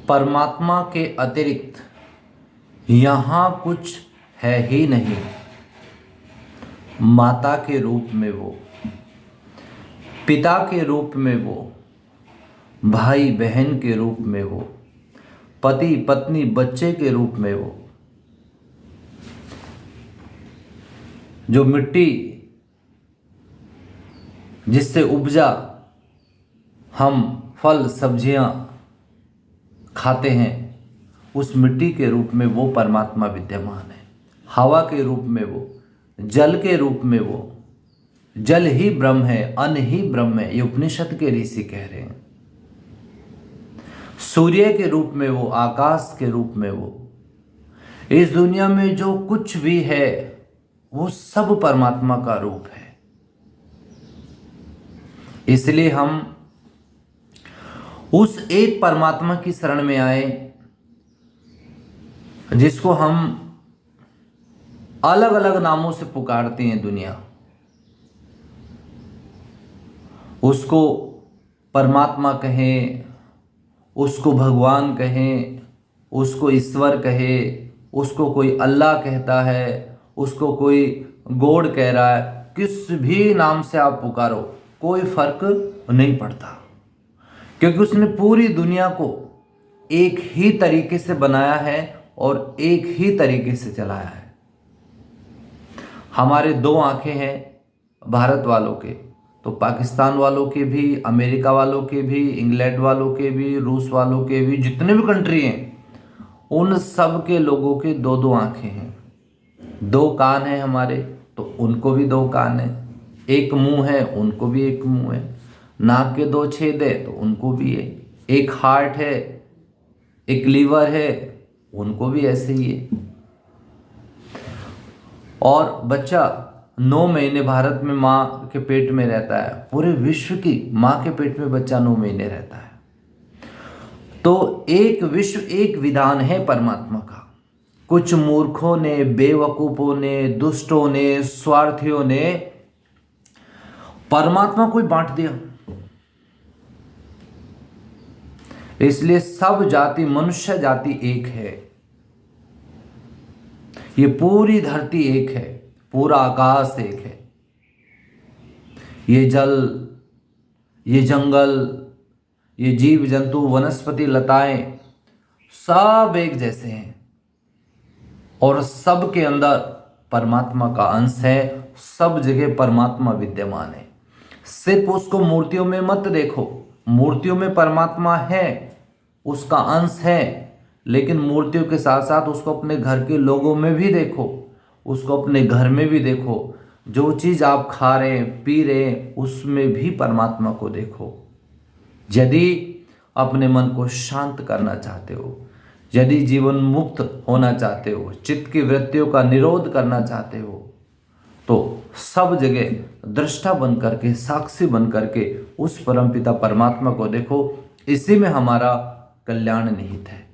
परमात्मा के अतिरिक्त यहाँ कुछ है ही नहीं। माता के रूप में वो, पिता के रूप में वो, भाई बहन के रूप में वो, पति पत्नी बच्चे के रूप में वो, जो मिट्टी जिससे उपजा हम फल सब्जियां खाते हैं, उस मिट्टी के रूप में वो परमात्मा विद्यमान है। हवा के रूप में वो, जल के रूप में वो, जल ही ब्रह्म है, अन्न ही ब्रह्म है, ये उपनिषद के ऋषि कह रहे हैं। सूर्य के रूप में वो, आकाश के रूप में वो, इस दुनिया में जो कुछ भी है वो सब परमात्मा का रूप है। इसलिए हम उस एक परमात्मा की शरण में आए जिसको हम अलग अलग नामों से पुकारते हैं दुनिया। उसको परमात्मा कहें, उसको भगवान कहें, उसको ईश्वर कहे, उसको कोई अल्लाह कहता है, उसको कोई गॉड कह रहा है, किस भी नाम से आप पुकारो कोई फर्क नहीं पड़ता, क्योंकि उसने पूरी दुनिया को एक ही तरीके से बनाया है और एक ही तरीके से चलाया है। हमारे दो आंखें हैं भारत वालों के, तो पाकिस्तान वालों के भी, अमेरिका वालों के भी, इंग्लैंड वालों के भी, रूस वालों के भी, जितने भी कंट्री हैं उन सब के लोगों के दो दो आंखें हैं। दो कान हैं हमारे, तो उनको भी दो कान है। एक मुंह है, उनको भी एक मुंह है। नाक के दो छेद है, तो उनको भी है। एक हार्ट है, एक लीवर है, उनको भी ऐसे ही है। और बच्चा 9 महीने भारत में माँ के पेट में रहता है, पूरे विश्व की माँ के पेट में बच्चा 9 महीने रहता है। तो एक विश्व एक विधान है परमात्मा का। कुछ मूर्खों ने, बेवकूफों ने, दुष्टों ने, स्वार्थियों ने परमात्मा को ही बांट दिया। इसलिए सब जाति, मनुष्य जाति एक है। ये पूरी धरती एक है, पूरा आकाश एक है, ये जल, ये जंगल, ये जीव जंतु, वनस्पति, लताएं सब एक जैसे हैं और सब के अंदर परमात्मा का अंश है। सब जगह परमात्मा विद्यमान है। सिर्फ उसको मूर्तियों में मत देखो, मूर्तियों में परमात्मा है, उसका अंश है, लेकिन मूर्तियों के साथ साथ उसको अपने घर के लोगों में भी देखो, उसको अपने घर में भी देखो। जो चीज़ आप खा रहे हैं, पी रहे हैं, उसमें भी परमात्मा को देखो। यदि अपने मन को शांत करना चाहते हो, यदि जीवन मुक्त होना चाहते हो, चित्त की वृत्तियों का निरोध करना चाहते हो, तो सब जगह दृष्टा बन करके, साक्षी बन करके उस परमपिता परमात्मा को देखो। इसी में हमारा कल्याण निहित है।